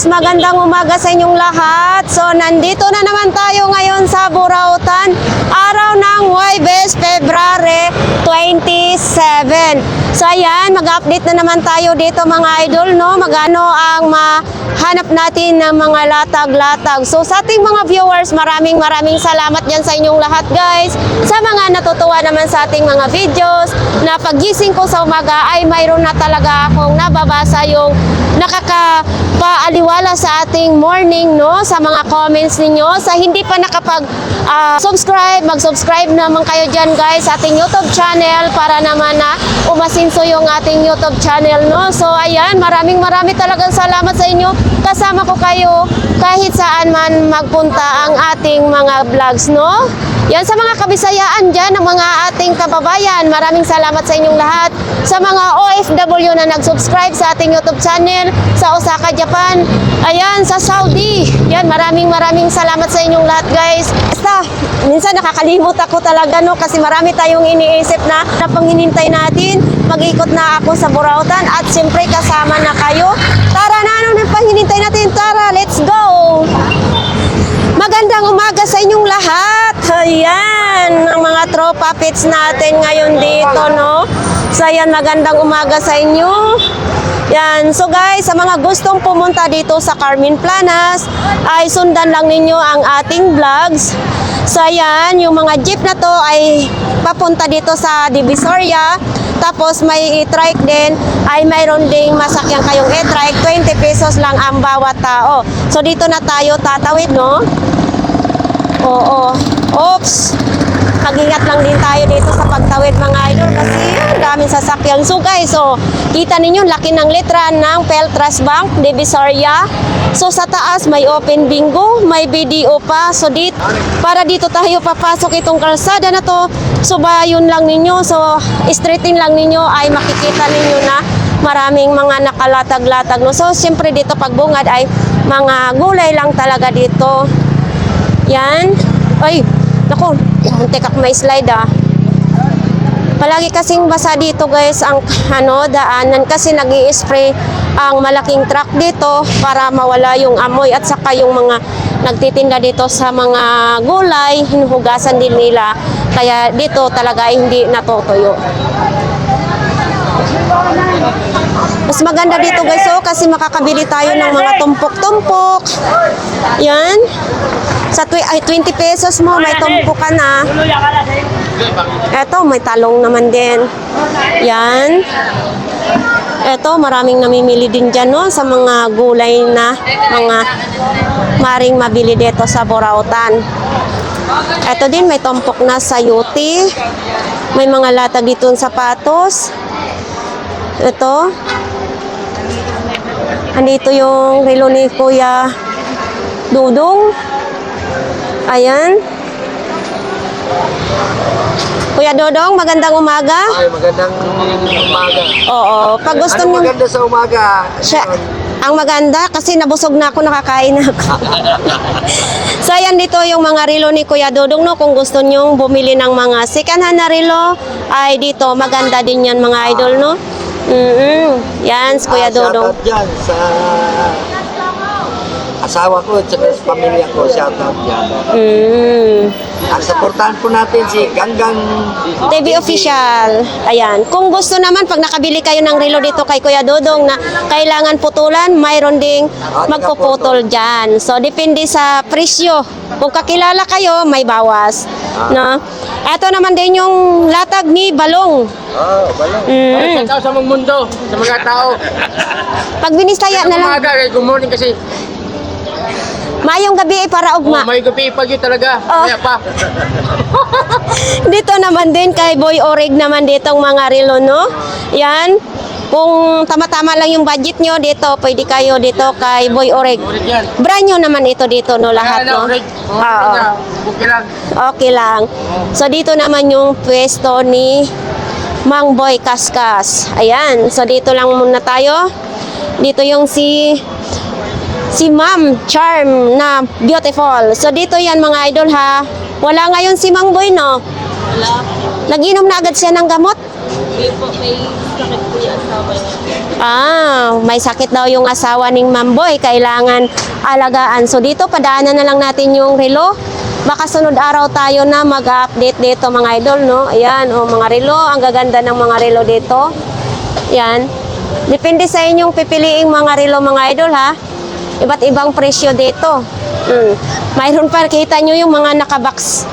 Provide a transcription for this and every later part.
magandang umaga sa inyong lahat. So, nandito na naman tayo ngayon sa Burautan, araw ng Huwebes, February 27. So, ayan, mag-update na naman tayo dito mga idol, no? Magano ang mahanap natin ng mga latag-latag. So, sa ating mga viewers, maraming salamat dyan sa inyong lahat, guys. Sa mga natutuwa naman sa ating mga videos, na pagising ko sa umaga ay mayroon na talaga akong nababasa yung nakakapaaliwala sa ating morning, no? Sa mga comments ninyo. Sa hindi pa nakapag-subscribe, mag-subscribe naman kayo dyan, guys, sa ating YouTube channel para naman na umasinso yung ating YouTube channel, no? So, ayan, marami talagang salamat sa inyo. Kasama ko kayo kahit saan man magpunta ang ating mga vlogs, no? Yan, sa mga kabisayaan dyan, ng mga ating kababayan, maraming salamat sa inyong lahat. Sa mga OFW na nag-subscribe sa ating YouTube channel, sa Osaka, Japan, ayan, sa Saudi, yan, maraming salamat sa inyong lahat, guys. Basta, minsan nakakalimot ako talaga, no, kasi marami tayong iniisip na panghinintay natin. Mag-ikot na ako sa Burautan at siyempre kasama na kayo. Tara na, ano na panghinintay natin? Tara, let's go! Magandang umaga sa inyong lahat. Ayan, ang mga tropa pits natin ngayon dito, no? So, ayan, magandang umaga sa inyo. Yan, so guys, sa mga gustong pumunta dito sa Carmen Planas, ay sundan lang ninyo ang ating vlogs. So, ayan, yung mga jeep na to ay papunta dito sa Divisoria. Tapos may e-trike din, ay mayroon ding masakyan kayong e-trike, 20 pesos lang ang bawat tao. So, dito na tayo tatawid, no? Oo. Oops. Mag-ingat lang din tayo dito sa pagtawid mga idol kasi ang daming sasakyan. So guys, so kita ninyo laki ng letra ng Peltras Bank, Divisoria. So sa taas may open bingo, may BDO pa. So dito, para dito tayo papasok itong kalsada na to. So bayon lang ninyo, so straightin lang ninyo ay makikita ninyo na maraming mga nakalatag-latag. No? So siyempre dito pagbungad ay mga gulay lang talaga dito. Yan. Ay, naku, muntik ako may slide ah. Palagi kasing basa dito guys ang daanan kasi nag-i-spray ang malaking truck dito para mawala yung amoy at saka yung mga nagtitinda dito sa mga gulay, hinuhugasan din nila. Kaya dito talaga hindi natutuyo. Mas maganda dito guys kasi makakabili tayo ng mga tumpok-tumpok. Yan. Sa 20 pesos mo, may tumpok ka na. Eto, may talong naman din. Yan. Eto, maraming namimili din dyan, no? Sa mga gulay na mga maring mabili dito sa Burautan. Eto din, may tumpok na sayuti. May mga latag dito ng sapatos. Ito. Andito yung relo ni Kuya Dudong. Ayan. Kuya Dodong, magandang umaga. Ay, magandang umaga. Oo, pag gusto Ano nyo... maganda sa umaga? Ang maganda, kasi nabusog na ako, nakakain ako. So, ayan dito yung mga relo ni Kuya Dodong, no? Kung gusto nyo bumili ng mga second hand na relo, ay dito, maganda din yan mga idol, no? Yan, si Kuya Dodong. Shoutout dyan sa asawa ko at sa pamilya ko, shoutout dyan. Ang supportahan po natin si Ganggang TV Official. Ayan. Kung gusto naman, pag nakabili kayo ng relo dito kay Kuya Dodong na kailangan putulan, mayroon ding magpuputol dyan. So, depende sa presyo. Kung kakilala kayo, may bawas. No? Ito naman din yung latag ni Balong. Oh, balong. Sa tao sa mga mundo, sa mga tao. Pag binistaya na lang. Umaga, good morning kasi. Mayong gabi para ugma. May gabi pag yun talaga. Kaya pa. Dito naman din kay Boy Orig naman ditong mga relo, no? Yan. Kung tama-tama lang yung budget nyo dito, pwede kayo dito kay Boy Orig. Brand new naman ito dito, no? Lahat, no? Oo. Okay lang. Okay lang. So, dito naman yung pwesto ni Mang Boy Kaskas. Ayan. So, dito lang muna tayo. Dito yung si Ma'am Charm na beautiful. So, dito yan mga idol, ha? Wala ngayon si Mang Boy, no? Wala. Nag-inom na agad siya ng gamot? Hindi po, may May sakit daw yung asawa ng Mamboy, kailangan alagaan. So dito, padaanan na lang natin yung relo. Baka sunod araw tayo na mag-update dito mga idol, no? Ayan, mga relo. Ang gaganda ng mga relo dito. Ayan. Depende sa inyong pipiliing mga relo mga idol, ha? Iba't ibang presyo dito. Mayroon pa, kita nyo yung mga nakabox.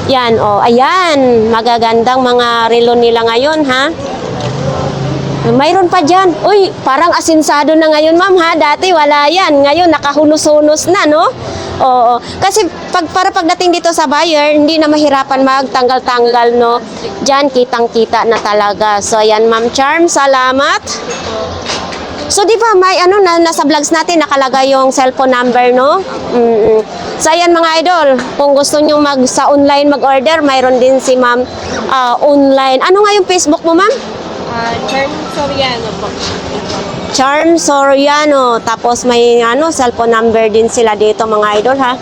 Yan, ayan. Magagandang mga relo nila ngayon, ha? Mayroon pa dyan. Uy, parang asinsado na ngayon, ma'am, ha? Dati wala yan. Ngayon, nakahunos-hunos na, no? Oo. Kasi para pagdating dito sa buyer, hindi na mahirapan magtanggal-tanggal, no? Dyan, kitang-kita na talaga. So, ayan, Ma'am Charm, salamat. So, di ba, may nasa vlogs natin, nakalagay yung cellphone number, no? So, ayan mga idol, kung gusto nyo sa online mag-order, mayroon din si ma'am online. Ano nga yung Facebook mo, ma'am? Charm Soriano po. Charm Soriano. Tapos may cellphone number din sila dito mga idol, ha?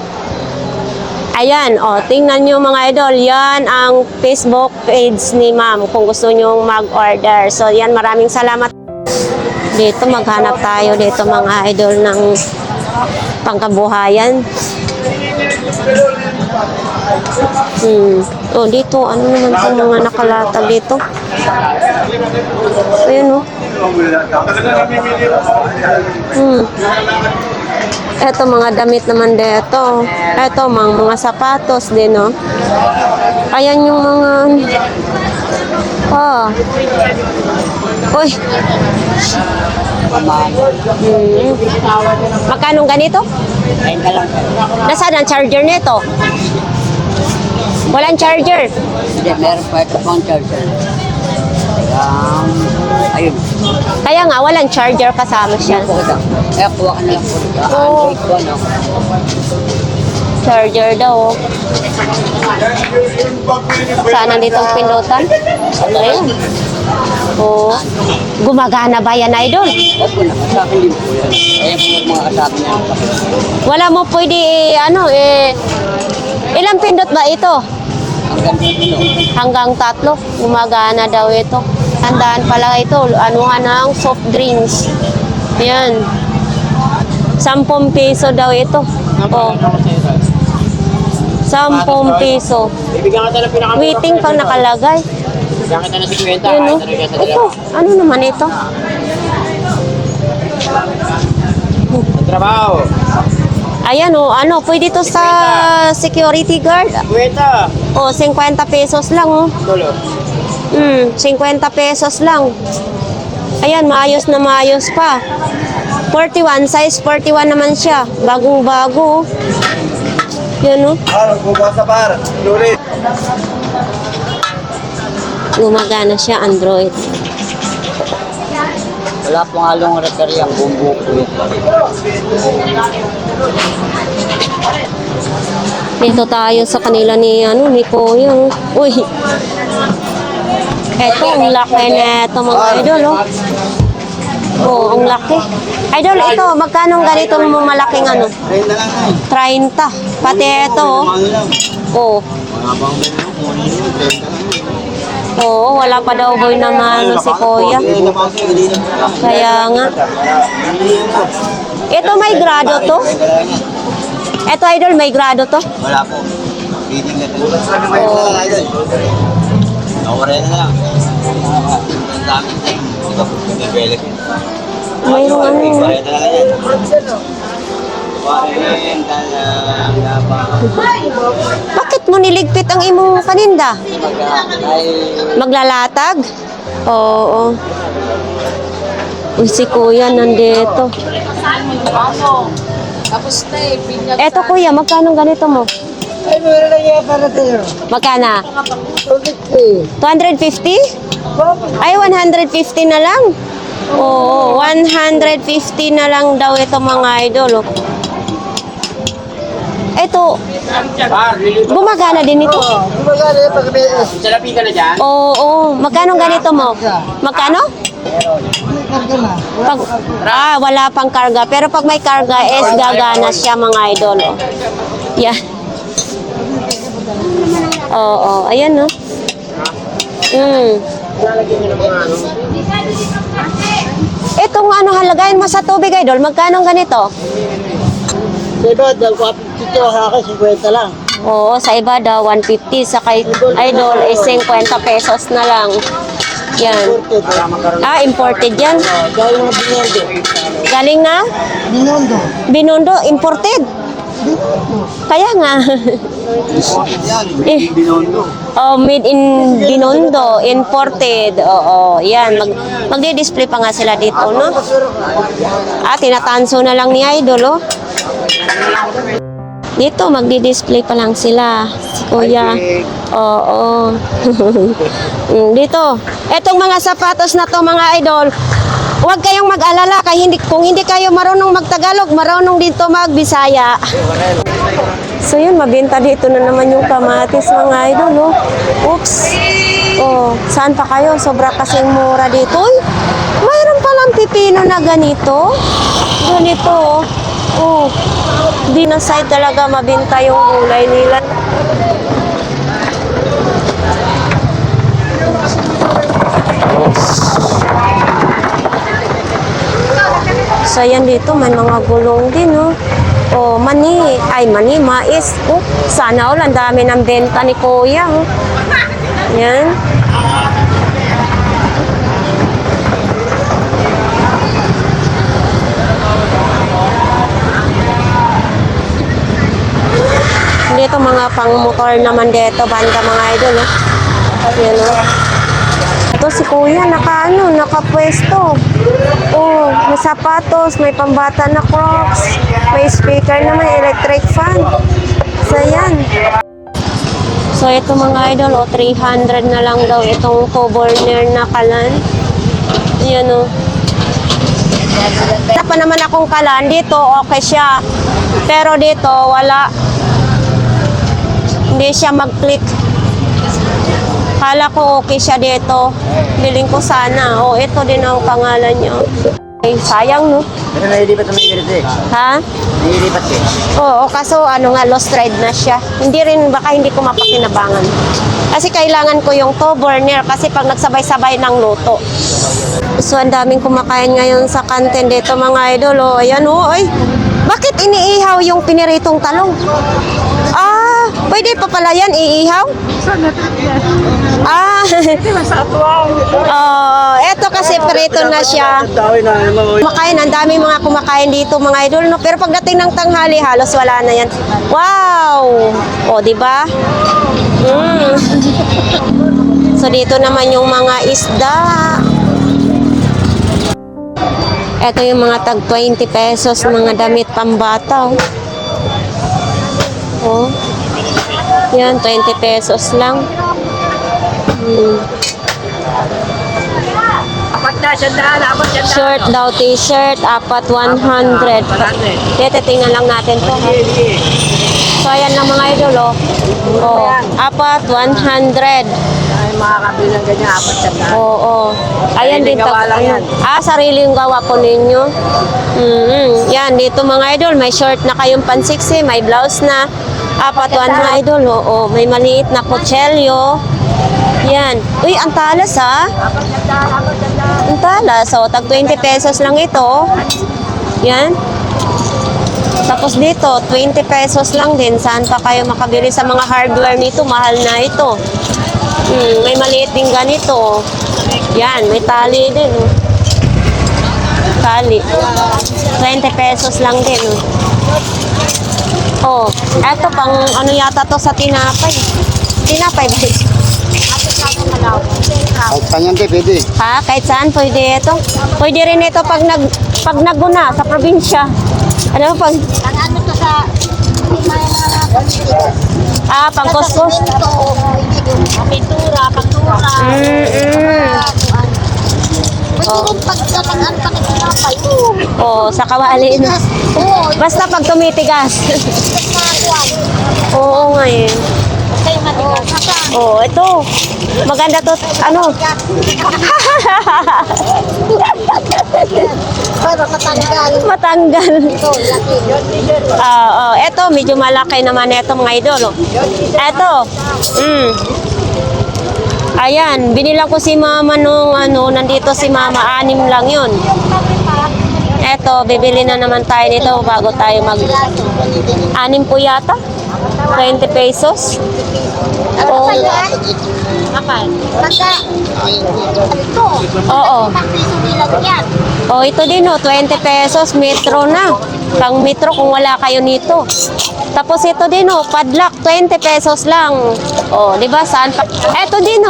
Ayan, tingnan nyo mga idol. Yan ang Facebook page ni ma'am kung gusto nyo mag-order. So, yan, maraming salamat. Dito, maghanap tayo dito mga idol ng pangkabuhayan. Dito, ano naman itong mga nakalatag dito? Ayun, Eto, mga damit naman dito. Eto, mga sapatos din, no? Ayan yung mga... Uy! Magkano ganito? Nasaan ang charger nito? Walang charger. Hindi, meron pa ito pang charger. Ayun. Kaya nga, walang charger kasama siya. Kaya kuha ka na lang po dito. Oo. Android ko, no? Charger daw. Saan nandito ang pindutan? Ayun. Gumagana ba yan, idol? Opo na, sa akin din po yan. Ayan po yung mga kasabi niya. Wala mo pwede, ilang pindot ba ito? Hanggang dito. Hanggang 3. Gumagana daw ito. Tandaan pala ito, ng soft drinks. Yan. 10 piso daw ito. 10 piso. Bibigyan kita ng pinakamura. Waiting pang nakalagay. Bibigyan kita ng 50. Yun, ito, ano naman ito? Trabaho. Ayan, pwede to sa security guard. 50. 50 pesos lang, Tulo. 50 pesos lang. Ayan, maayos na maayos pa. 41, size 41 naman siya. Bagong-bago. Yan, Gumagana siya, Android. Wala pong halong repair ang bumbu po yun. Dito tayo sa kanila ni Kuya. Uy. Eto, ang laki na ito mga idol, ang laki. Idol, ito, magkano ganito mo malaking 30. Pati ito, wala pa daw boy naman si Kuya. Kaya nga. Ito may grado to? Ito, idol, may grado to? Wala po. Reading na talaga. Nawara na lang. Ang daming time. Develop. Mayroong Nawara na lang yan. Bakit mo niligpit ang imong paninda? Maglalatag? Oo. Uy, si Kuya nandito. Tapos pinyag Eto Kuya, magkano ganito mo? Ay, meron na yan para tayo. Magkana? 250? Ay, 150 na lang. Oo, 150 na lang daw ito mga idol. Ito, gumagana din ito. Gumagana yan pag may Salapi ka na dyan? Oo, magkano ganito mo? Magkano? Wala pang karga. Pero pag may karga, gagana siya mga idol. Yan. Oo, ayan, no? Itong ano halagayin mo sa tubig, idol, magkano ang ganito? Sa iba, dito sa akin, 50 lang. Oo, sa iba daw 150, sa kay idol is 50 pesos na lang. Yan. Ah, imported yan. Dahil mga binerde. Galing na? Binondo. Binondo, imported. Kaya nga. Eh, oh, made in Binondo, imported. Oo, yan. Magdi-display pa nga sila dito, no? Ah, tinatanso na lang ni Idol, oh. Dito, magdi-display pa lang sila. Si Kuya. Oo. Dito. Etong mga sapatos na to, mga idol, huwag kayong mag-alala. Kung hindi kayo marunong magtagalog, marunong dito magbisaya. So yun, mabenta dito na naman yung kamatis, mga idol, oh. Oops. Oh, saan pa kayo? Sobra kasing mura dito. Uy, mayroon palang pipino na ganito. Ganito, oh. Oh, di na side talaga mabinta yung gulay nila. So, yan dito, may mga gulong din, no? Oh, mani, mais. Oh, sana all, ang dami ng benta ni Kuya, oh. Yan. Dito mga pang-motor naman dito, banda mga idol, oh. Yan, oh. Ito si Kuya, nakapwesto. Oh, may sapatos, may pambata na Crocs, may speaker na, may electric fan. So, yan. So, ito mga idol, oh, 300 na lang daw itong co-burner na kalan. Yan, oh. Wala pa naman akong kalan. Dito, okay siya. Pero dito, wala. Hindi siya mag-click. Kala ko okay siya dito. Biling ko sana. O, ito din ang pangalan niya. Ay, sayang, no? Pero nailipat naman yung ganito eh. Ha? Nailipat eh. Oo, kaso ano nga, lost ride na siya. Hindi rin, baka hindi ko mapakinabangan. Kasi kailangan ko yung to burner kasi pag nagsabay-sabay ng luto. So, ang daming kumakain ngayon sa kantin dito, mga idol. O, ayan, o, ay. Bakit iniihaw yung piniritong talong? Ah, pwede pa pala yan iihaw? Ah, oh, eto kasi prito na siya. Kumakain, ang dami mga kumakain dito mga idol, no? Pero pagdating ng tanghali, halos wala na yan. Wow! O, di ba? So, dito naman yung mga isda. Ito yung mga tag 20 pesos, mga damit pambata. Oh. Yan, 20 pesos lang. Short daw, t-shirt, apat 100. Dito, tingnan lang natin to. Ha? So, ayan lang mga idol, oh. Oh, apat 100. Ay, makakabili ng ganyan, apat siya na. Oo. Ayan din. gawa lang yan. Ah, sarili yung gawa po ninyo. Yan, dito mga idol, may short na kayong pansiksi, may blouse na. Apat mga idol, oo. May maliit na kutselyo. Yan. Uy, ang talas ha. Ang talas. So, tag 20 pesos lang ito. Yan. Tapos dito, 20 pesos lang din. Saan pa kayo makabili sa mga hardware nito? Mahal na ito. May maliit din ganito. Yan, may tali din. Tali. 20 pesos lang din. Oh, eto pang ano yata to sa tinapay. Tinapay ba? Kahit saan yan, pwede. Ha? Kahit saan pwede ito? Pwede rin ito pag naguna sa probinsya. Ano pag... Ano to sa Ah, pang kuskus. pintura, pagtura. Pwede rin pagdatangan pa ng tinapay. Oh, sa kawali na. Basta pag tumitigas. Oo nga eh. Kayo matigas. Oh, ito. Maganda to. Ano? Para matanggal. Matanggal. Ito, laki. Ito, medyo malaki naman ito mga idol. Oh. Ito. Ayan, binilang ko si mama nung nandito si mama, 6 lang yun. Eto, bibili na naman tayo nito bago tayo anim po yata. 20 pesos. Ano ba yan? Kapal. Pagka, ito. Oo. Piso bilang yan. Oh, ito din 20 pesos, metro na. Pang metro kung wala kayo nito. Tapos ito din padlock, 20 pesos lang. Oh, di ba? Saan pa? Ito din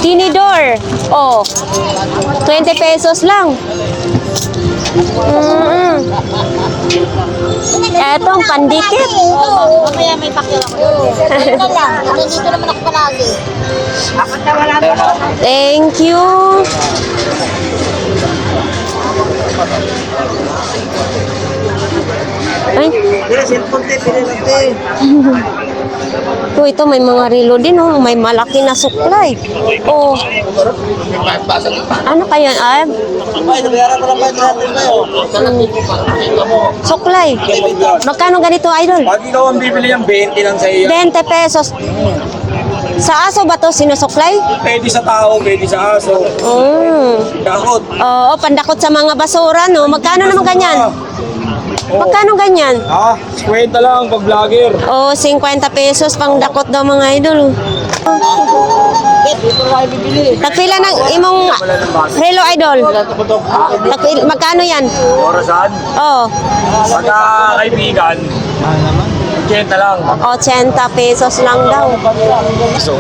tinidor. Oh, 20 pesos lang. Etong pandikit. Mamaya may pakyo ako. Ito na lang. Nandito naman ako palagi. Thank you. Ay, ito may mga relo din may malaki na suklay. Oh. Ano kaya ay? Suklay. Magkano ganito, idol? Pag ikaw ang bibili ng 20 lang sa iyo, 20 pesos. Sa aso ba to sinusuklay? pwede sa tao, pwede sa aso. Dakot. Oo, pandakot sa mga basura, no? Magkano naman ganyan? Magkano ganyan? Ha? 50 lang pag vlogger. Oh, 50 pesos pang dakot daw mga idol. Nagpila ng imong relo, idol? Magkano yan? Orasan. Oh, Pagka kaibigan, 80 lang. 80 pesos lang daw.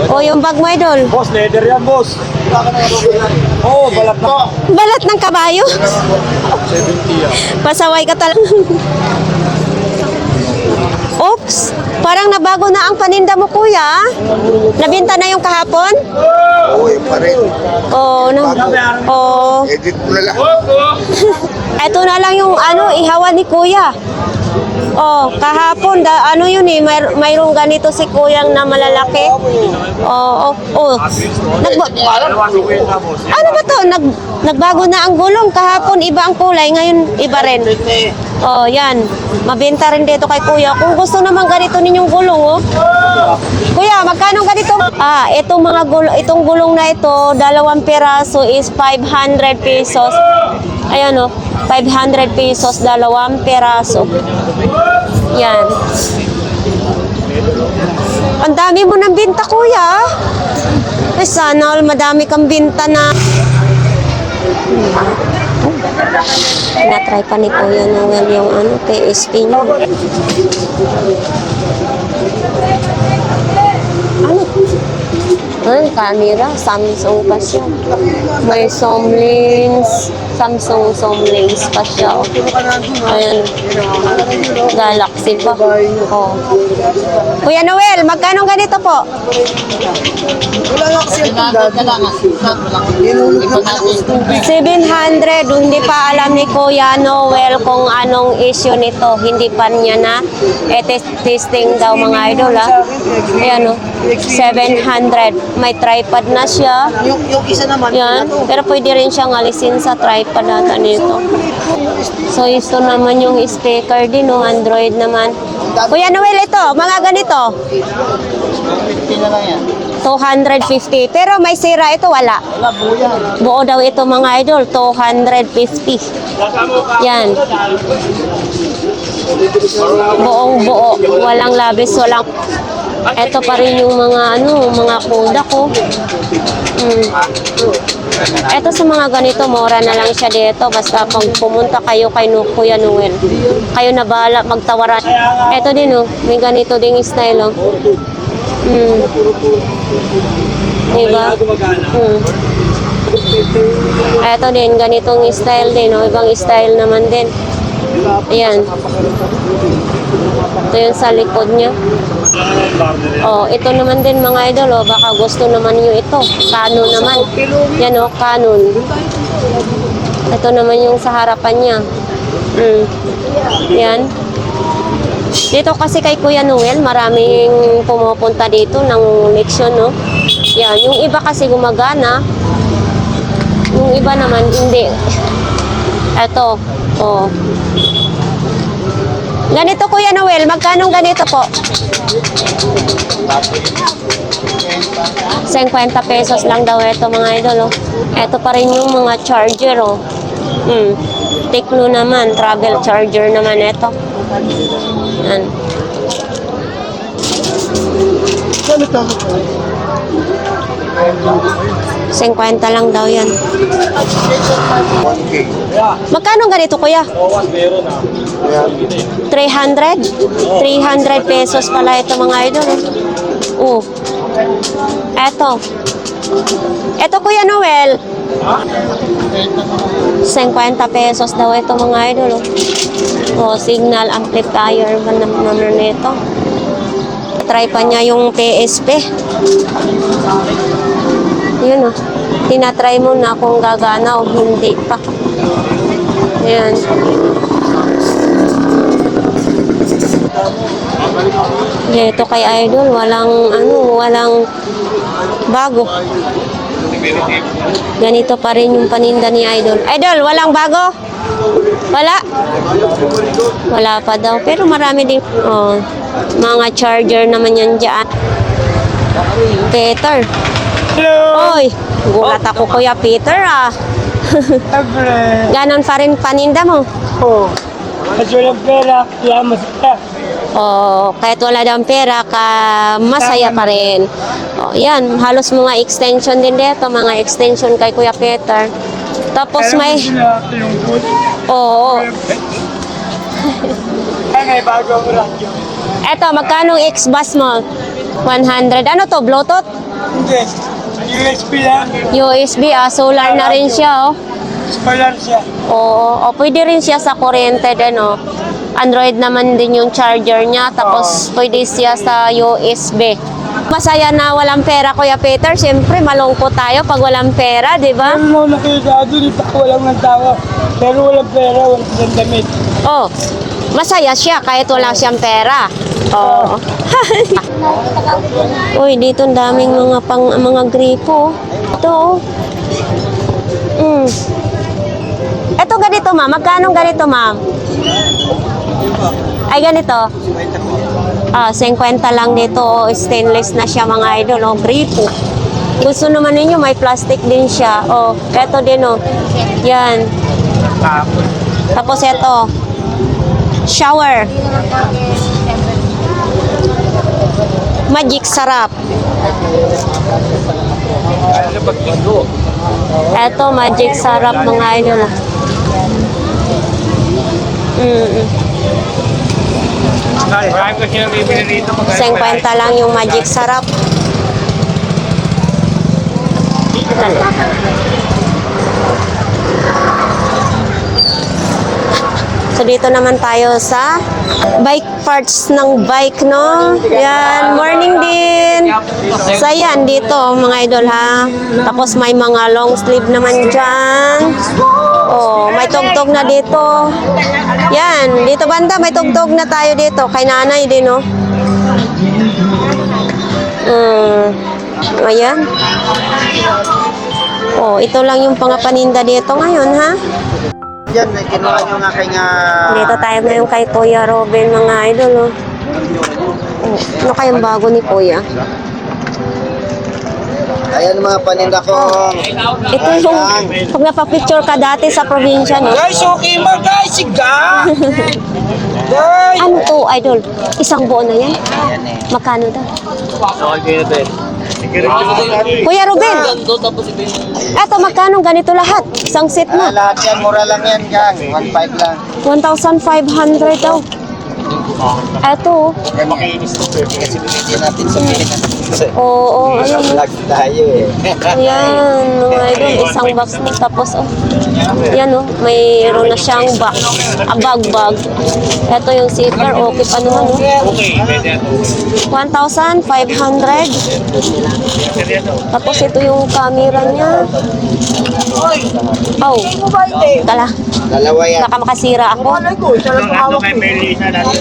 Oh, yung bag mo, idol? Boss, leather yan, boss. Oo, balat na. Balat ng kabayo? 70 yan. Pasaway ka talaga. Oops, parang nabago na ang paninda mo, kuya. Nabinta na yung kahapon? Uy, pa rin. Oh, oh. Edit mo na lang. Eto na lang yung ihawan ni kuya. Oh, kahapon yun mayroong ganito si kuyang na malalaki. Oh. Ano ba to? Nagbago na ang gulong. Kahapon iba ang kulay, ngayon iba rin. Oh, yan. Mabenta rin dito kay kuya. Kung gusto naman ganito ninyong gulong, Kuya, magkano ganito? Itong gulong na ito, 2 piraso is 500 pesos. Ayan 500 pesos, 2 piraso. Yan. Ang dami mo ng binta, kuya. Sana all madami kang binta na. Na-try pa ni Kuya Noel yung PSP niya. Camera, Samsung pa siya. May Samsung lens pa siya. Ayan. Galaxy pa. Oh. Kuya Noel, magkano ganito po? Wala lang kasi ang gagawin. 700. Hindi pa alam ni Kuya Noel kung anong issue nito. Hindi pa niya na testing daw mga idol Ayan 700. May tripod na siya. Yung isa naman. Yan. Pero pwede rin siyang alisin sa tripod natin nito. So, ito naman yung speaker din, Android naman. Kuya Noel, ito, mga ganito. 250. Pero may sira ito, wala. Buo daw ito mga idol, 250. Yan. Buong buo. Walang labis, walang... Ito pa rin yung mga mga koda ko. Ito sa mga ganito, mura na lang siya dito. Basta pag pumunta kayo kay Kuya Noel, kayo na bahala magtawaran. Ito din may ganito ding style Diba? Ito din, ganitong style din ibang style naman din. Ayan. Ito yung sa likod niya. Ito naman din mga idol, baka gusto naman nyo ito. Canon naman. Yan Canon. Ito naman yung sa harapan niya. Yan. Dito kasi kay Kuya Noel, maraming pumupunta dito ng leksyon, Yan, yung iba kasi gumagana. Yung iba naman hindi. Ito, Ganito, Kuya Noel, magkano ganito po? 50 pesos lang daw ito mga idol. Ito pa rin yung mga charger. Tecno naman, travel charger naman ito. Yan. Ano to? 50 lang daw yan. 1K. Magkano ganito kuya? 300? 300 pesos pala ito mga idol. Oh. Eto. Eto Kuya Noel. 50 pesos daw ito mga idol. Oh, signal amplifier ba naman nito? Try pa niya yung PSP. Yun oh. Tinatry mo na kung gagana o hindi pa. Ayan. Ito kay Idol, walang bago. Ganito pa rin yung paninda ni Idol. Idol, walang bago? Wala? Wala pa daw. Pero marami din. Oh, mga charger naman yan dyan. Peter. Oy, gulat ako Kuya Peter ah. Ganon pa rin paninda mo? Oo. Kasi walang pera, kaya masaya. Oh, kahit wala daw pera ka, masaya pa rin. Oh, yan, halos mga extension din dito, mga extension kay Kuya Peter. Tapos may yung good. oo. Ay, may bago ang radyo. Eto, magkano X-Bus mo? 100. Ano to, Bluetooth? Hindi. USB lang. USB, solar na rin siya, oh. Spoiler siya. Oo, pwede rin siya sa kuryente din, oh. Android naman din yung charger niya, tapos pwede siya sa USB. Masaya na walang pera, Kuya Peter. Siyempre, malungkot tayo pag walang pera, di ba? Ano mo nakita doon, ito walang ng tao. Pero walang pera, walang damit. Oh, masaya siya kahit wala siyang pera. Oh. Uy, dito ang daming mga gripo. Ito, oh. Ito ganito, ma'am. Magkano ganito, ma'am? Ay, ganito. 50 lang dito. Oh. Stainless na siya, mga idol. Oh, gripo. Gusto naman ninyo, may plastic din siya. Oh, eto din, oh. Yan. Tapos eto. Shower. Magic sarap. Eto, magic sarap mga idol. 50 lang yung magic sarap. So dito naman tayo sa bike parts ng bike, no? Yan, morning din. So yan, dito mga idol ha. Tapos may mga long sleeve naman dyan. Oh, may tugtog na dito. Yan, dito banda, may tugtog na tayo dito. Kay nanay din, no? Ayan. Oh, ito lang yung pangapaninda dito ngayon, ha? Yan, kinuha nyo nga kay nga... Dito tayo ngayon kay Kuya Robin, mga idol, oh. Oh, ano kayang bago ni Kuya? Ayan mga paninda ko. Ito yung, pag napapicture ka dati sa probinsya, no? Guys, okay mo guys, siga! Guys! Ano to, idol? Isang buo na yan? Magkano daw? Kuya Ruben, eto magkano ganito lahat? Isang set na. Lahat yan, mura lang yan gang. 1.5 lang. 1,500 daw. Eto, Kasi bumili natin sa Pilipinas. oo, ayun. Vlog tayo eh. Ayan, mga idol, isang box na tapos, oh. Yan, oh, mayroon na siyang box. Bag. Ito yung zipper, okay pa naman, oh. 1,500. Tapos ito yung camera niya. Oh, tala. Dalawa yan. Baka makasira ako.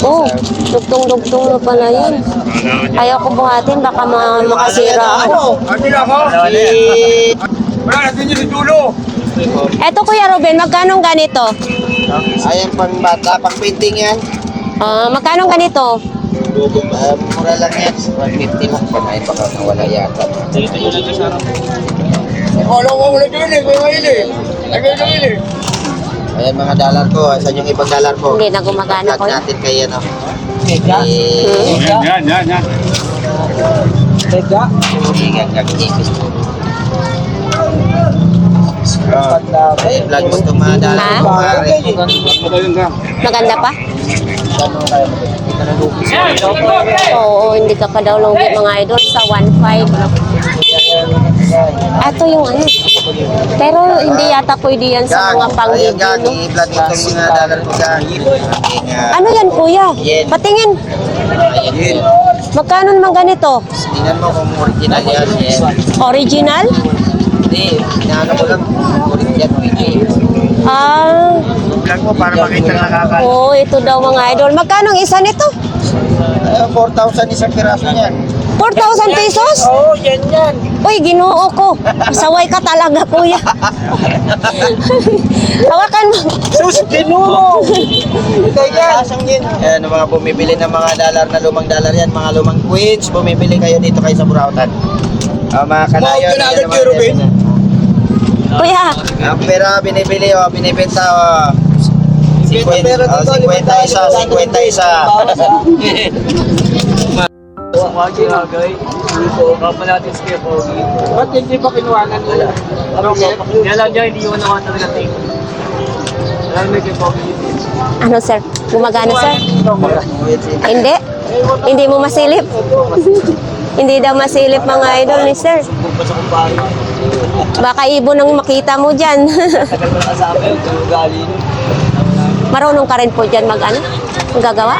Oh, dugtong-dugtong na pala yun. Ayaw ko buhatin, baka makasira ako. Eto Kuya Ruben, magkano ganito? Ayan pang bata, pang painting yan. Magkano ganito? Mura lang yan. 150 lang. Pamay baka nawala yata. Ayan mga dollar ko. Saan yung ibang dollar ko? Hindi na gumagana, Vlog kuya. natin kay ano. Teka. Teka. Ay, vlog gusto mga dollar Ha? ko. Pare. Maganda pa? Oo, hindi ka pa daw lugi mga idol sa 1.5. Ito yung ano. Pero hindi yata pwede yan sa mga Ayun pang-video, gang, no? i-vlog itong mga dollar ko gang. Ano yan, kuya? Yen. Patingin. Ayun. Magkano naman ganito? Tingnan mo kung original yan. Original? Hindi, inaano ko lang. Original. Ah, Vlog mo para makita na nakaka. oo, ito daw mga idol. Magkano ang isa nito? 4,000 isang piraso niyan. 4,000 pesos? Oo, yan yan. Uy, ginoo ko. Saway ka talaga, kuya. Hawakan mo. Sus, ginuo. Ayan, ang mga bumibili ng mga dollar na lumang dollar yan, mga lumang coins, bumibili kayo dito kayo sa Burautan. Mga kanayon. Kinagat kayo, Ruben? Kuya, Ang pera binibili o, binibenta o. 50 isa, 50 isa. Ba't hindi pa kinuwanan nila? Alam niya, hindi yun naman talaga take. Alam mo kay Pogi. ano sir? Gumagana sir? Hindi. Hindi mo masilip. Hindi daw masilip mga idol ni sir. Baka ibon ang makita mo dyan. Tagal mo na sa amin, yung ugali niyo. Marunong ka rin po dyan mag-ano? Gagawa?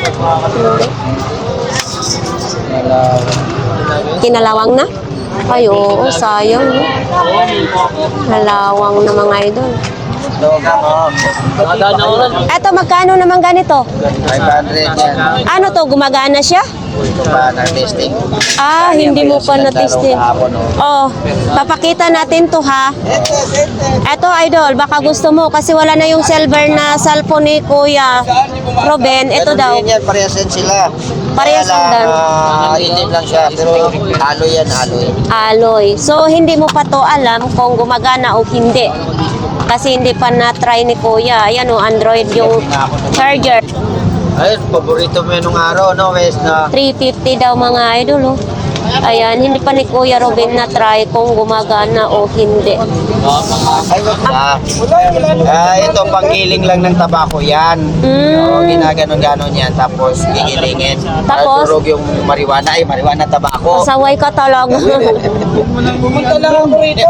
Kinalawang na? Ay, oo, sayang. No? Nalawang na mga idol. Nakadaan ako rin. Eto, magkano naman ganito? 500 yan. Ano to, gumagana siya? Ito pa na testing. Ah, hindi mo pa na-testing. Oh, papakita natin to ha. Eto idol, baka gusto mo kasi wala na yung silver na cellphone ni Kuya Ruben. Ito daw. Yan, parehas yan sila. Parehas Kaya lang. lang, itim lang siya. Pero alloy yan, alloy. Alloy. So, hindi mo pa to alam kung gumagana o hindi. Kasi hindi pa na-try ni Kuya. Ayan o, Android yung charger. Ayun, paborito mo yun nung araw, no, Wes, na 350 daw mga idol oh. Ayan, hindi pa ni Kuya Ruben na-try kung gumagana o hindi. ay, ito, panggiling lang ng tabako yan. Oo, ginaganon-ganon yan, tapos gigilingin. Tapos? Durog yung marijuana, ay, marijuana tabako. Pasaway ka talaga. Pumunta lang ako rito.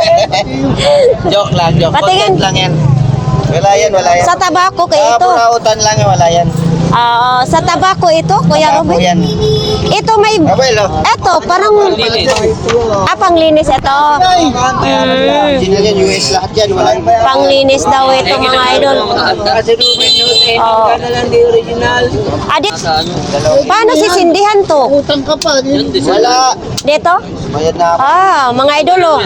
Joke lang, joke. Patingin. Content lang yan. Wala yan, wala yan. Sa tabako kay ito. Burautan lang yan, wala yan. Sa tabako ito, Kuya Tabako Ruben. yan. Ito may... Abel, oh. Ito, parang... panglinis ito. Original yan, US lahat yan, wala yan. Panglinis daw ito mga idol. Kasi Ruben yun, eh. Oh. Magkano lang di original. Adit, paano sisindihan to? Wala. Dito? Bayad na ako. Mga idol oh.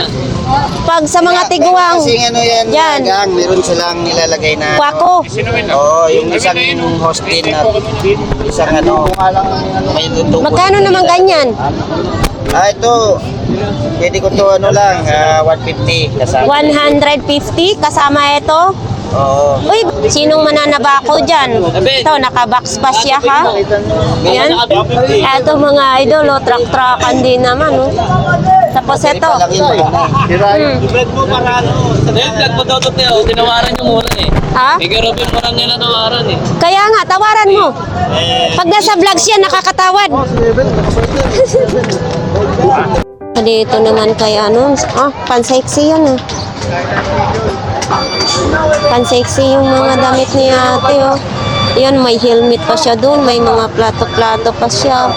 Pag sa mga tiguang, Kasi ano yan, Yan. gang, meron silang nilalagay na... kwako. Oo, yung isang host din na isang ano, may tutubo. Magkano naman ganyan? Ito, pwede ko to ano lang, 150 kasama. 150 kasama ito. Oo. Uy, sinong mananabako dyan? Ito, nakabox pa siya ha? Yan. Ito mga idol, oh, truck-truckan din naman. Oh. Tapos ito. Palaki pa lang. Vlog mo para ano. Yung vlog mo daw ito, Teo. Tinawaran yung mura eh. Ha? May Robin mo lang nila tawaran eh. Kaya nga, tawaran mo. Pag nasa vlog siya, nakakatawad. Dito naman kay ano, pansexy yan ah. Pansexy yung mga damit ni ate oh. Ayan, may helmet pa siya doon, may mga plato-plato pa siya.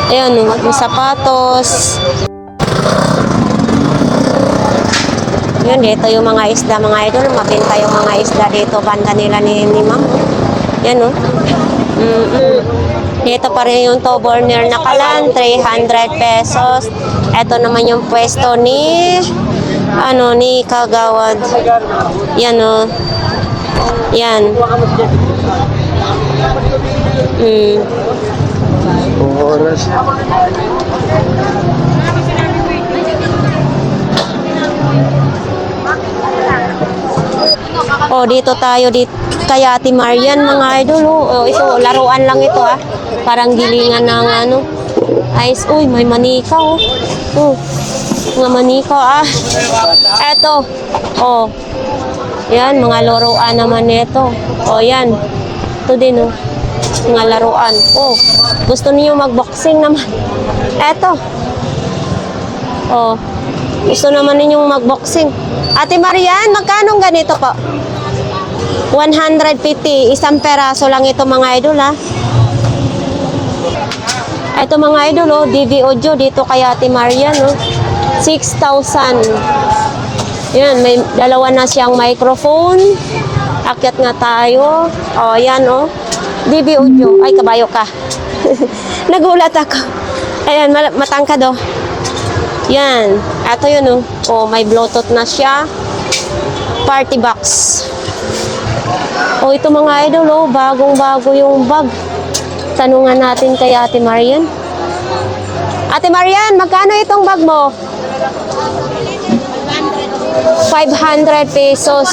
Ayan oh, may sapatos. Yun, dito yung mga isda, mga idol. Mabenta yung mga isda dito. Banda nila ni ma'am. Yan, oh. Dito pa rin yung toe burner na kalan. 300 pesos. Ito naman yung pwesto ni ni Kagawad. Yan, oh. Yan. Oras. Oh, dito tayo dito. kaya Ate Marian, mga idol. Oh, ito, laruan lang ito ah. Parang gilingan ng ano. Ice. Uy, may manika oh. Oh, mga manika ah. Eto. Oh. Yan, mga laruan naman nito. Oh, yan. Ito din oh. Mga laruan. Oh, gusto niyo mag-boxing naman. Eto. Oh. Gusto naman ninyong mag-boxing. Ate Marian, magkano ganito po? 150. Isang peraso lang ito mga idol ha. Ito mga idol oh, DV audio dito kay Ate Marian oh. 6,000. Yan, may dalawa na siyang microphone. Akyat nga tayo. Oh, yan oh. DV audio. Ay, kabayo ka. Nagulat ako. Ayan, matangkad oh. Yan. Ito yun oh. Oh, may Bluetooth na siya. Party box. Oh, ito mga idol oh. Bagong-bago yung bag. Tanungan natin kay Ate Marian. Ate Marian, magkano itong bag mo? 500 pesos.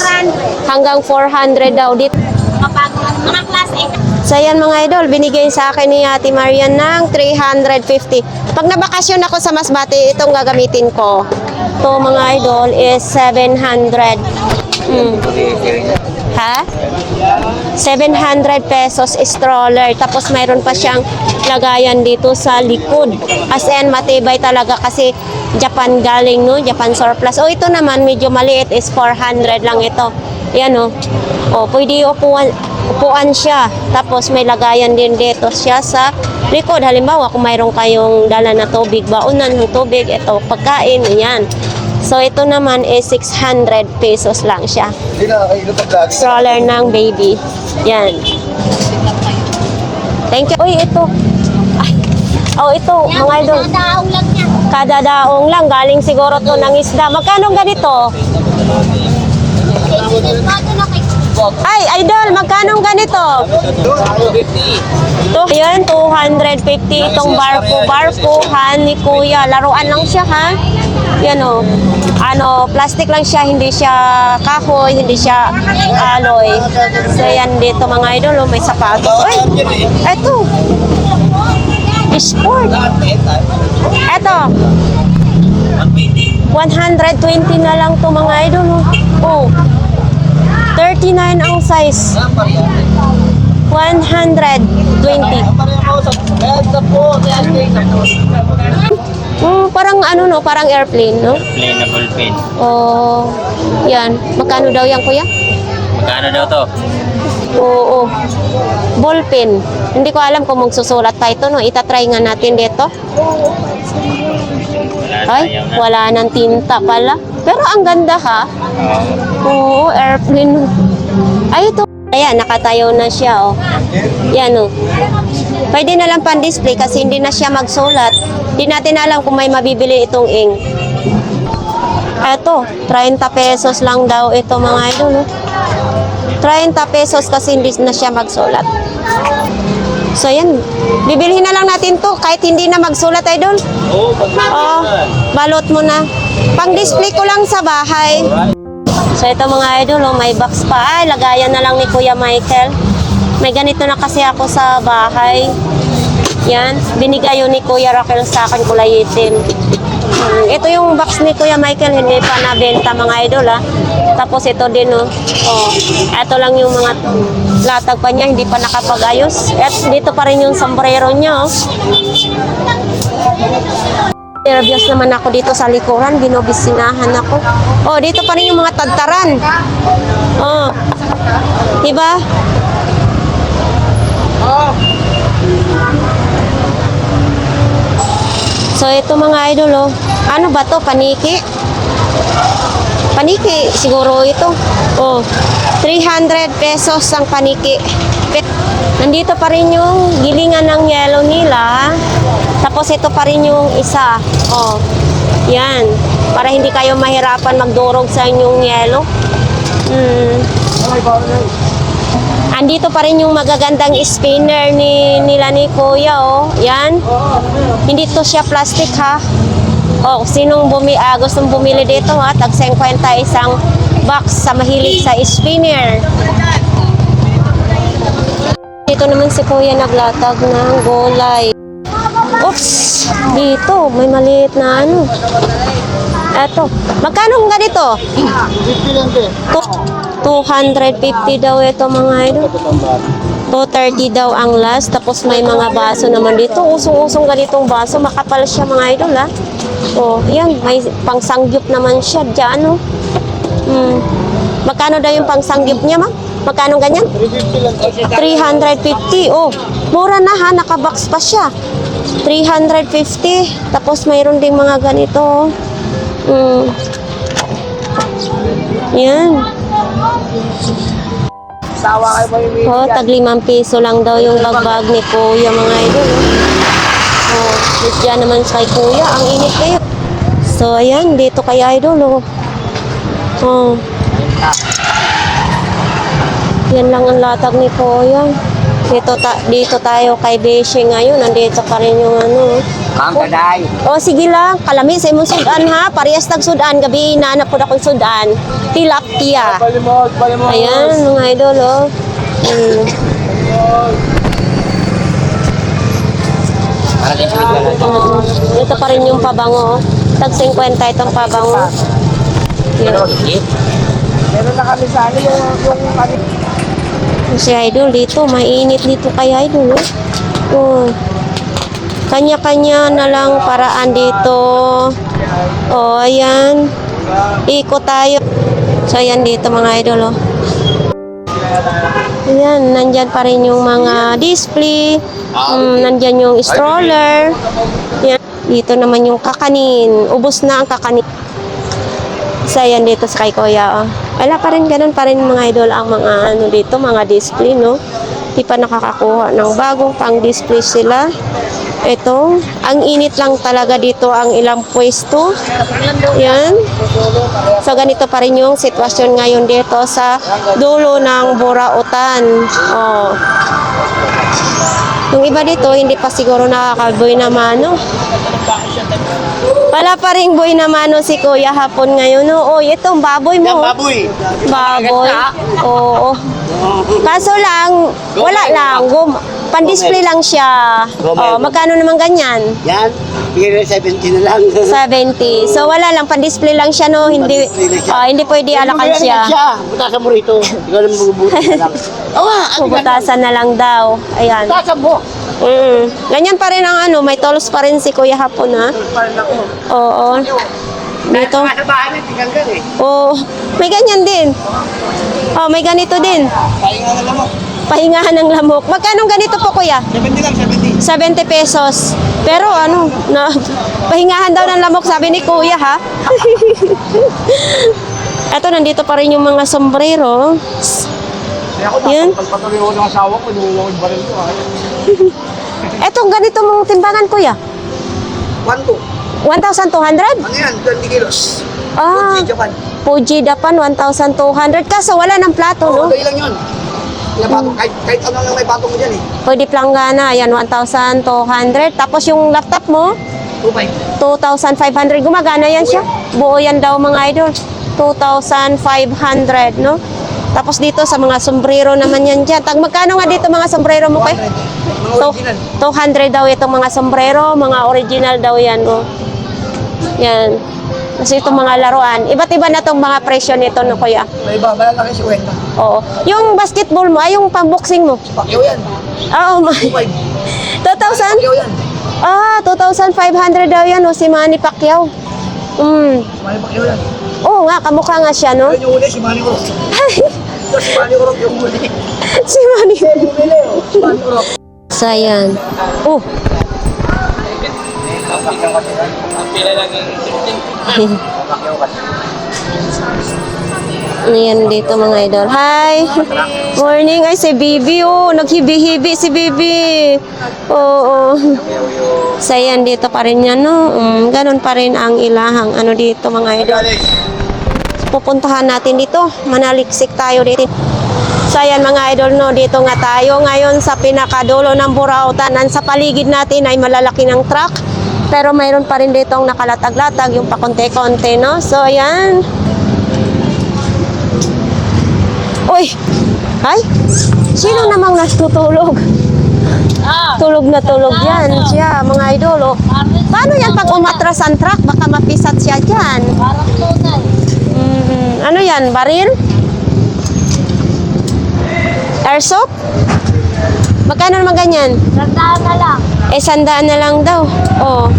Hanggang 400 daw. Dito. Mga class 8. So yan mga idol, binigay sa akin ni Ate Marian ng 350. Pag nabakasyon ako sa Masbate, itong gagamitin ko. Ito mga idol is 700. Ha? 700 pesos stroller. Tapos mayroon pa siyang lagayan dito sa likod. As in, matibay talaga kasi Japan galing, no? Japan surplus. O ito naman, medyo maliit is 400 lang ito. Yan o. O, pwede upuan siya. Tapos may lagayan din dito siya sa likod. Halimbawa, kung mayroon kayong dala na tubig, baonan ng tubig, ito, pagkain, yan. So, ito naman is 600 pesos lang siya. Stroller ng baby. Yan. Thank you. Uy, ito. Ay. Oh, ito, mga idol. Daong lang niya. Kada daong lang. Galing siguro to ng isda. Magkano ganito? Ay, idol, magkano ganito? 250. Ayan, 250 itong barko-han ni Kuya. Laruan lang siya, ha? Yan o. Ano, plastic lang siya, hindi siya kahoy, hindi siya alloy. So, yan dito mga idol, may sapatos. Uy, eto. Sport. Eto. 120 na lang to mga idol. Oh. 39 ang size. 120. Parang ano no, parang airplane, no? Plain na ballpen. Oh, yan. Magkano daw yan, kuya? Magkano daw to? Oo. Ballpen. Hindi ko alam kung magsusulat pa ito, no? Itatry nga natin dito. Ay, wala nang tinta pala. Pero ang ganda ha. Oo, airplane. Ay, ito. Ayan, nakatayo na siya, oh. Yan, oh. Pwede na lang pan-display kasi hindi na siya magsulat. Hindi natin alam kung may mabibili itong ink. Eto, 30 pesos lang daw ito mga idol, oh. 30 pesos kasi hindi na siya magsulat. So, yan. Bibilhin na lang natin to kahit hindi na magsulat, idol. Oo, Balot mo na. Pang-display ko lang sa bahay. So, ito mga idol, oh, may box pa. Ay, lagayan na lang ni Kuya Michael. May ganito na kasi ako sa bahay. Yan. Binigay yun ni Kuya Raquel sa akin, kulay itim. Ito yung box ni Kuya Michael, hindi pa nabenta mga idol, ha. Tapos ito din, oh. Oh, ito lang yung mga latag pa niya, hindi pa nakapag-ayos. At dito pa rin yung sombrero niya, oh. Nervyos naman ako dito sa likuran, binobisinahan ako. Oh, dito pa rin yung mga tagtaran. Oh. Diba? So, ito mga idol, oh. Ano ba to? Paniki? Paniki, siguro ito. Oh, 300 pesos ang paniki. Nandito pa rin yung gilingan ng yellow nila. Tapos ito pa rin yung isa. Oh, yan. Para hindi kayo mahirapan magdurog sa inyong yellow. Andito pa rin yung magagandang spinner nila ni Kuya, oh. Yan. Hindi to siya plastic, ha. Oh, sinong gustong bumili dito, ha, tag 50 isang box sa mahilig sa spinner. dito naman si Kuya naglatag ng gulay. Oops! Dito, may maliit na ano. Eto. Magkano ang ganito? 250 daw ito mga idol. 230 daw ang last. Tapos may mga baso naman dito. Usong-usong ganitong baso. Makapal siya mga idol ha. Oh, yan. May pangsangyup naman siya. Diyan oh. Magkano daw yung pangsangyup niya ma? Magkano ganyan? 350. Oh, mura na ha. Nakabox pa siya. 350. Tapos mayroon ding mga ganito. Yan. Oh, tag 5 piso lang daw yung bagbag ni Kuya mga idol. Oh, diyan naman sa kay Kuya. Ang init kayo. So, ayan. Dito kay idol. Oh. Yan lang ang latag ni Kuya. Dito tayo kay Beshi ngayon. Nandito pa rin yung ano. Ang kaday. O sige lang, kalami sa imong sudan ha. Parehas tag sudan, gabi inaanap po akong sudan. Tilapia. Palimot. Ayan, mga idol oh. Ito pa rin yung pabango. Tag 50 itong pabango. Yan. Meron na kami sa ano yung ano. Si idol dito, mainit dito kay idol oh. Oh. Kanya-kanya na lang paraan dito. Oh, ayan. Ikot tayo. So, ayan dito mga idol, oh. Ayan, nandyan pa rin yung mga display. Nandyan yung stroller. Ayan. Dito naman yung kakanin. Ubos na ang kakanin. So, ayan dito sa kay Kuya, oh. Wala pa rin, ganun pa rin mga idol ang mga ano dito, mga display, no? Di pa nakakakuha ng bagong pang-display sila. Ito, ang init lang talaga dito ang ilang pwesto. Yan. So, ganito pa rin yung sitwasyon ngayon dito sa dulo ng Burautan. Oh. Yung iba dito, hindi pa siguro nakakaboy na mano. Wala pa rin boy na mano si Kuya hapon ngayon. No? Oh, itong baboy mo. Baboy. Baboy. Oo. Kaso lang, wala lang. Pan-display lang siya. Oh, magkano naman ganyan? Yan. Bigyan na 70 na lang. 70. So wala lang, pan-display lang siya no. Hindi hindi pwede alakan siya. Butasan mo rito. Ikaw lang magbubuti na lang. Puputasan na lang daw. Ayan. Butasan mo. Ganyan pa rin ang ano, may tolos pa rin si Kuya hapon ha. Oo. Dito. Sa bahay may tinggal eh. Oh, may ganyan din. Oh, may ganito din. Pahinga na lang mo. Pahingahan ng lamok. Magkano ganito po Kuya? 70 lang, 70. 70 pesos. Pero ano, na pahingahan daw ng lamok sabi ni Kuya ha. Eto, nandito pa rin yung mga sombrero. Yan. Pagpatuloy ko ng asawa ko, niwawag yung baril ko. Etong ganito mong timbangan Kuya. 1-2. 1,200? Ano yan? 20 kilos. Ah, Japan. Fuji Japan 1,200. Kaso wala ng plato, no? Okay lang yun. Kahit ano lang may patong mo dyan eh. Pwede planggana. Yan, 1,200. Tapos yung laptop mo, 2.5. 2,500. Gumagana yan siya. Buo yan daw mga idol. 2,500, no? Tapos dito sa mga sombrero naman yan dyan. Magkano nga dito mga sombrero mo kayo? Mga original. 200 daw itong mga sombrero. Mga original daw yan, no? Yan. Kasi itong mga laruan. Iba't iba na itong mga presyo nito, no, Kuya? May iba, malalaki si Wenta. Oo. Yung basketball mo, ay yung pang-boxing mo. Pacquiao yan. Oo, 2.5. 2,000? Pacquiao yan. Ah, 2,500 daw yan, no, si Manny Pacquiao. May Pacquiao yan. Oo nga, kamukha nga siya, no? Yan yung uli, si Manny Urok. Ito si Manny Urok yung uli. Si Manny. Si Manny Urok. So, ayan. Oh. Ayan dito mga idol. Hi! Morning! Ay, si Bibi, oh. Naghibi-hibi si Bibi. Oo. So, ayan dito pa rin yan, no? Ganun pa rin ang ilahang ano dito mga idol. Pupuntahan natin dito. Manaliksik tayo dito. So, ayan mga idol, no? Dito nga tayo ngayon sa pinakadulo ng Burautan. Sa paligid natin ay malalaki ng truck. Pero mayroon pa rin dito ang nakalatag-latag, yung pakonte-konte, no? So, ayan. Uy! Ay! Sino namang natutulog? Tulog na tulog yan siya, mga idol. Oh. Paano yan pag umatras ang truck? Baka mapisat siya dyan. Parang tunay. Ano yan, baril? Airsoft? Magkano naman ganyan? Tandaan na lang. Eh, 100 na lang daw. Oh.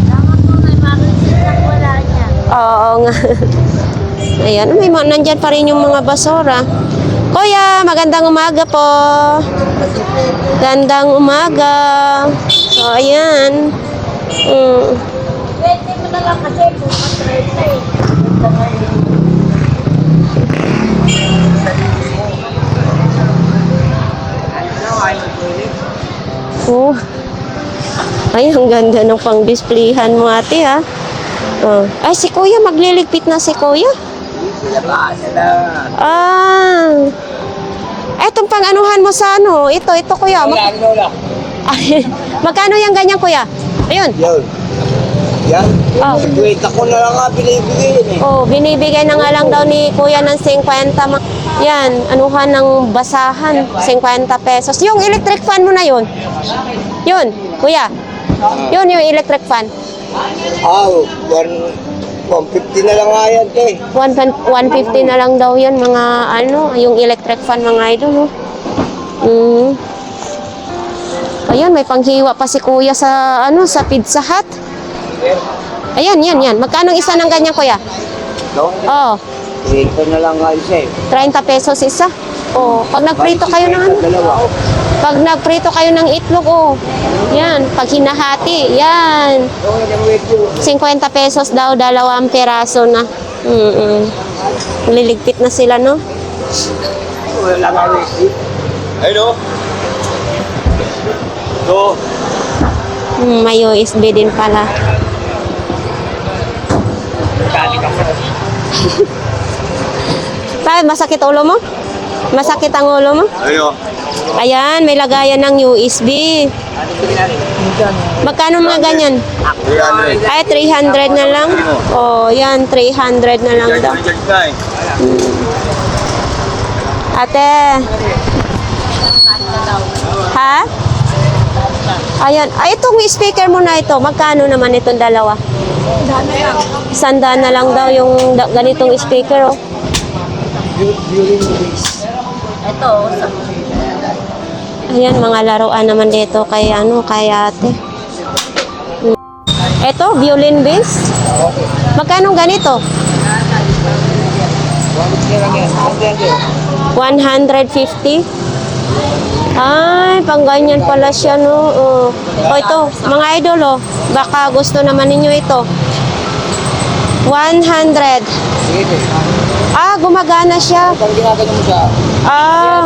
Tama tunay, marisin lang wala niya. Oo nga. Ayan, may nandyan pa rin yung mga basura. Kuya, magandang umaga po. Gandang umaga. So, ayan. Pwede mo na lang kasi kung matresa eh. Oh. Ay, ang ganda ng pang-displayhan mo, ate, ha? Oh. Ay, si kuya, magliligpit na si kuya. Ah. Etong pang-anuhan mo sa ano? Ito, kuya. Ay, magkano yung ganyan, kuya? Ayun. Yan. Yan. Oh. Wait, ako na lang nga binibigay yun eh. Oh, binibigay na nga lang daw ni kuya ng 50. Yan, anuhan ng basahan, 50 pesos. Yung electric fan mo na yun. Yun, kuya. Yun yung electric fan. 150 na lang nga yan eh. 150 na lang daw yan, mga ano, yung electric fan, mga idol. Oh. Ayun, may panghiwa pa si kuya sa ano, sa Pizza Hut. Ayan, yan. Magkano isa ng ganyan, kuya? No? Oh, Ito na lang nga isa eh. 30 pesos isa. Oh, pag nagprito kayo ng ano, Dalawa. pag nagprito kayo ng itlog, oh. Yan, pag hinahati, yan. 50 pesos daw, 2 peraso na. Liligpit na sila, no? Wala nga wait. Ayun o. So, May USB din pala. Tay, masakit ulo mo? Masakit ang ulo mo? ayun. Ayan, may lagayan ng USB. Magkano mga ganyan? 300. Ay, 300 na lang. Oh, yan, 300 na lang daw. Ate. Ha? Ayan. Ay, itong speaker mo na ito. Magkano naman itong dalawa? 100 na lang daw yung ganitong speaker, oh. Ito, Ayan, mga laruan naman dito kay ano, kay ate. Ito, violin bass. Magkano ganito? 150. Ay, pang ganyan pala siya, no? Oh, ito, mga idol, oh. Baka gusto naman ninyo ito. 100. Ah, gumagana siya. Pag ginagano mo siya, Ah,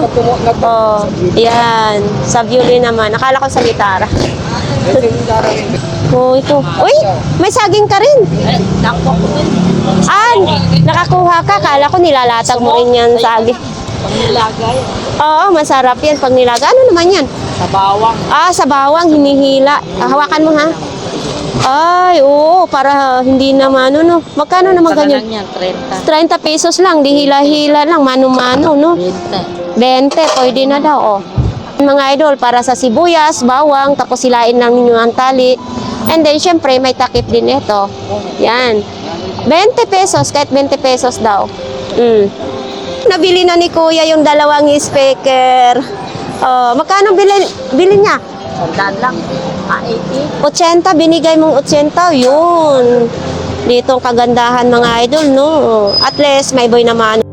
oh, yan. Sa violin naman. Akala ko sa gitara. Oh, ito. Uy, may saging ka rin. Ah, nakakuha ka. Akala ko nilalatag mo rin yan saging. panglagay. Oo, masarap yan pag nilaga. Ano naman yan? Sa bawang. Ah, sa bawang, hinihila. Ah, hawakan mo, ha? Ay, oo, para hindi naman, ano, no? Magkano naman ganyan? Yan, 30. 30 pesos lang, di hila-hila lang, mano-mano, no? 20, pwede na daw, oh. Mga idol, para sa sibuyas, bawang, tapos silain lang ninyo ang tali. And then, syempre, may takip din ito. Yan. 20 pesos, kahit 20 pesos daw. Nabili na ni Kuya yung 2 speaker. Oh, magkano bili niya? Sandaan lang. 80. 80, binigay mong 80, yun. Dito ang kagandahan, mga idol, no? At least, may boy naman.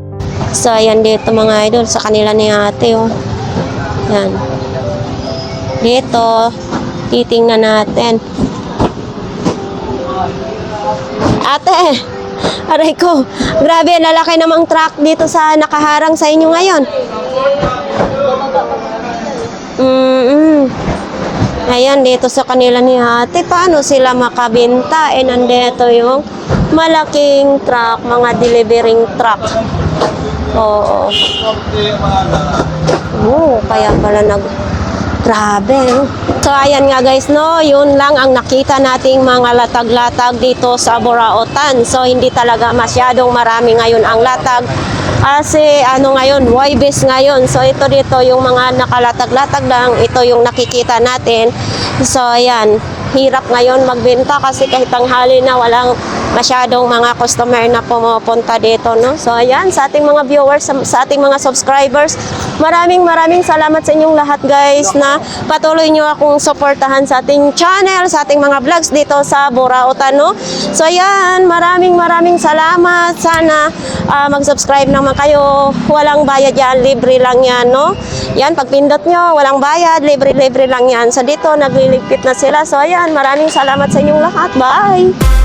So, ayan dito, mga idol, sa kanila ni ate, oh. Yan. Dito, titingnan natin. Ate, aray ko, grabe, lalaki namang truck dito sa nakaharang sa inyo ngayon. Ayan, dito sa kanila ni ate, paano sila makabenta? Eh, nandito yung malaking truck, mga delivering truck. Oo. Kaya pala grabe, no? So, ayan nga guys, no? Yun lang ang nakita nating mga latag-latag dito sa Burautan. So, hindi talaga masyadong marami ngayon ang latag. Kasi ano ngayon, Huwebes ngayon. So ito dito yung mga nakalatag-latag lang, ito yung nakikita natin. So ayan, hirap ngayon magbenta kasi kahit tanghali na walang masyadong mga customer na pumupunta dito, no? So ayan, sa ating mga viewers, sa ating mga subscribers, maraming salamat sa inyong lahat guys na patuloy nyo akong suportahan sa ating channel, sa ating mga vlogs dito sa Burautan, no? So ayan, maraming salamat. Sana mag-subscribe naman kayo. Walang bayad yan, libre lang yan, no? Yan, pag pindot nyo, walang bayad, libre lang yan. So dito, nagliligpit na sila. So ayan, maraming salamat sa inyong lahat. Bye!